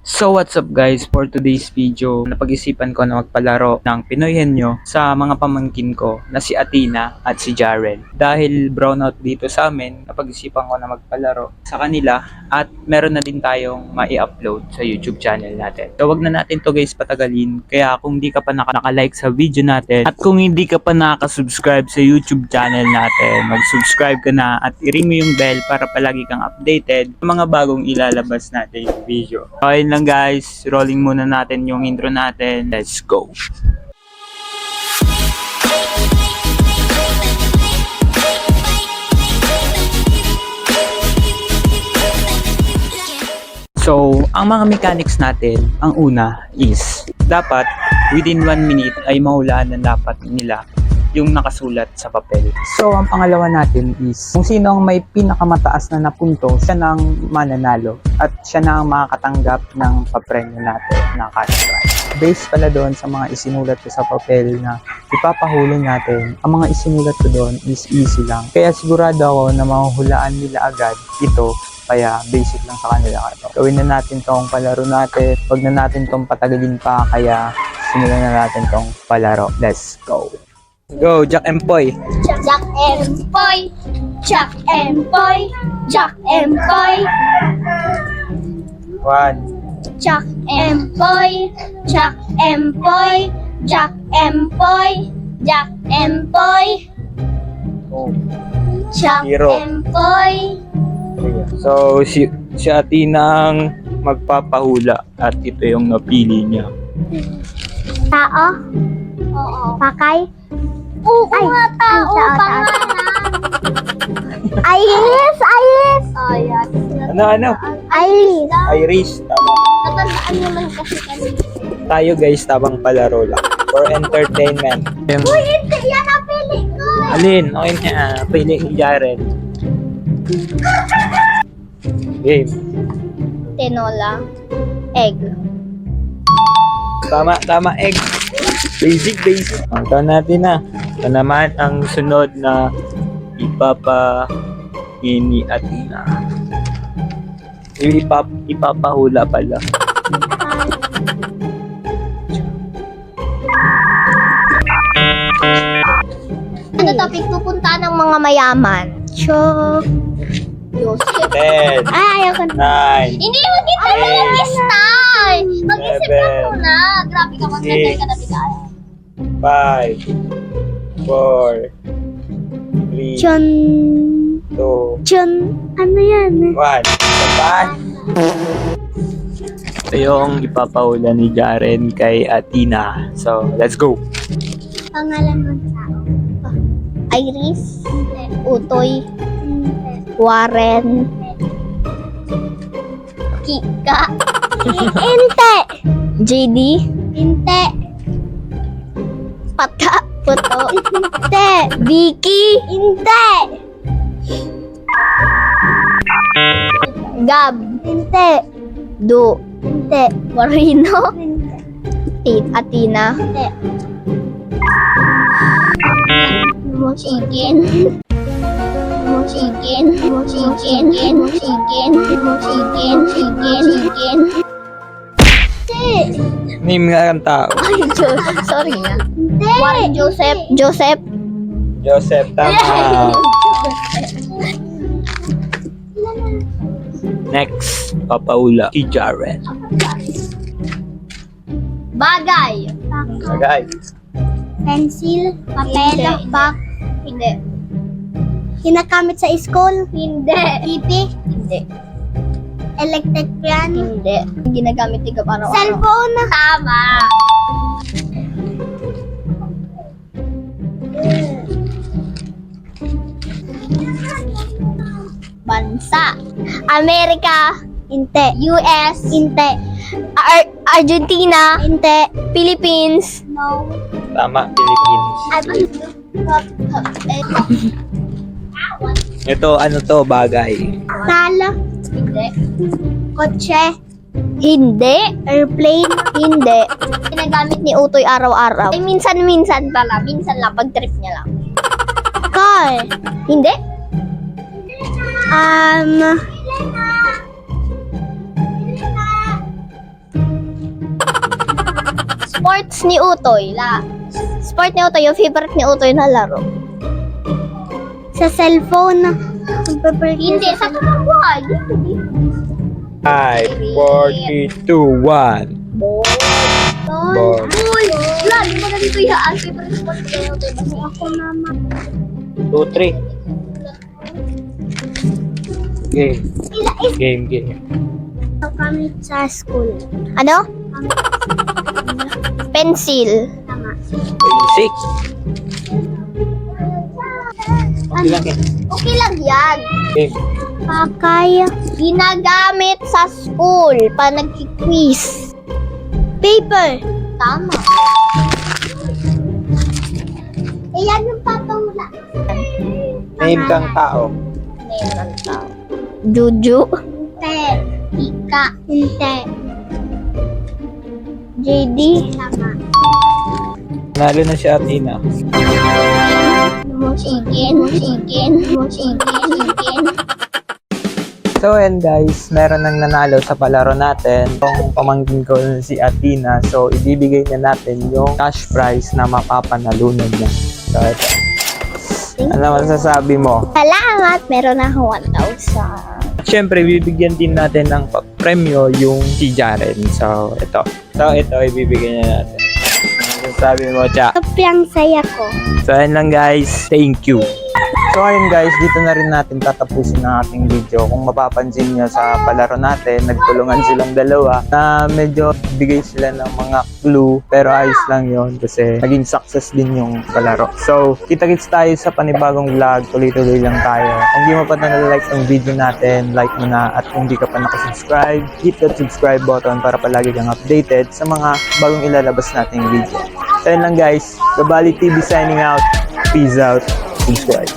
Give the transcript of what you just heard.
So what's up guys, for today's video, napag-isipan ko na magpalaro ng Pinoy Henyo sa mga pamangkin ko na si Athena at si Jaren. Dahil brownout dito sa amin, napag-isipan ko na magpalaro sa kanila at meron na din tayong mai-upload sa YouTube channel natin. So wag na natin to guys patagalin, kaya kung di ka pa naka-like sa video natin at kung hindi ka pa nakaka-subscribe sa YouTube channel natin, mag-subscribe ka na at i-ring mo yung bell para palagi kang updated sa mga bagong ilalabas natin video. Okay lang guys, rolling muna natin yung intro natin. Let's go! So, ang mga mechanics natin, ang una is dapat within 1 minute ay mahulaan na dapat nila yung nakasulat sa papel. So, ang pangalawa natin is kung sino ang may pinakamataas na napunto, siya na ang mananalo at siya na ang makakatanggap ng papremyo natin na cash prize. Based pala doon sa mga isinulat ko sa papel na ipapahuli natin, ang mga isinulat ko doon is easy lang. Kaya sigurado ako na mahuhulaan nila agad ito. Kaya basic lang sa kanila ito. Gawin na natin tong palaro natin. Huwag na natin tong patagalin pa. Kaya simulan na natin tong palaro. Let's go! Go, Jack Empoy! Jack Empoy, Jack Empoy, Jack Empoy, 1, Jack Empoy, Jack Empoy, Jack Empoy, Jack Empoy, 2, Jack 0. Empoy. So, si Athena ang magpapahula at ito yung napili niya. Tao? Oo. Pakay? Oo nga, tao. Pangalan. Iris! Iris! Oh, yan. Ano? Iris. Iris. Tama. Natandaan naman kasi kami. Tayo guys, tabang palaro lang. For entertainment. Uy, hindi yan ang pili ko. Alin? Okay niya. Pili ni Jaren. Game. Tinola. Egg. Tama, egg. Basic. Ito natin na. Ito naman ang sunod na ni Athena. Ipapahula pala. Ano topic pupunta ng mga mayaman? Chok. Joseph. 10, Ay, ayaw ko na. 9, Hindi mo dito mag-stay. Mag-isip ka Seven, muna. Grabe ka, mag-stay ka na bigay. 5, 4, 3, Chon. 2, Chon. Ano yan? 1. Sapan! Ito yung ipapahula ni Jaren kay Athena. So, let's go! Pangalan ng tao. Iris. Utoy. Warren. Kika. Inte. JD. Inte. Pata. Puto. Inte. Vicky. Inte. Gab. Inte. Do. Inte. Marino. Inte. Athena. Inte. Chicken. Chicken. Name nga ang tao. Ay, sorry na. Warren Joseph. Joseph, tama. Next, papahula si Jaren. Bagay. Sagay. Pencil. Papel. Bag. Hindi. Ginagamit sa school? Hindi. TV? Hindi. Electric fan? Hindi. Ginagamit ikaw para cellphone? Tama. Bansa. Amerika. Inte. US. Inte. Argentina. Inte. Philippines. No. Tama, Philippines. Ito, ano to, bagay? Sala. Hindi. Kotse. Hindi. Airplane. Hindi. Ginagamit ni Utoy araw-araw. Ay, minsan-minsan pala. Minsan lang, pag trip niya lang. Car. Hindi. Sports ni Utoy. Sport ni Utoy, yung favorite ni Utoy na laro. Sa cellphone. Hindi, sa buhay. 5, 4, 3, 2, 1. Ball. Ball. Uy! Wala, di mo na dito yaan. Favorite sport ni Utoy. Basta ako naman. 2, 3. Game. Kami sa school. Ano? Pencil. Tama. 6. Okay lang yan. Okay lang yan. Game. Pakay. Ginagamit sa school pa nagki-quiz. Paper. Tama. Ayan yung papahula. Name kang tao. Name ng tao. Juju. Hindi. Ika. Hindi. JD. Tama. Nalo na si Athena. Chicken. So and guys, meron nang nanalo sa palaro natin. Itong pamangkin ko si Athena. So ibibigay na natin yung cash prize na mapapanalunan niya. So ito. Ano masasabi mo? Salamat. Meron na ako 1,000. At syempre, bibigyan din natin ng premyo yung si Jaren. So ito. Ito ibibigay na natin. Ano masasabi mo, Cha? Sobrang saya ko. So ayun lang guys, thank you. So ayun guys, dito na rin natin tatapusin ang ating video. Kung mapapansin nyo sa palaro natin, nagtulungan silang dalawa na medyo bigay sila ng mga clue, pero ayos lang yon kasi naging success din yung palaro. So kita-kits tayo sa panibagong vlog, tuloy-tuloy lang tayo. Kung di mo pa na-like ang video natin, like mo na, at kung di ka pa nakasubscribe, hit that subscribe button para palagi kang updated sa mga bagong ilalabas nating video. So ayun lang guys, Gabali TV signing out. Peace out. Subscribe.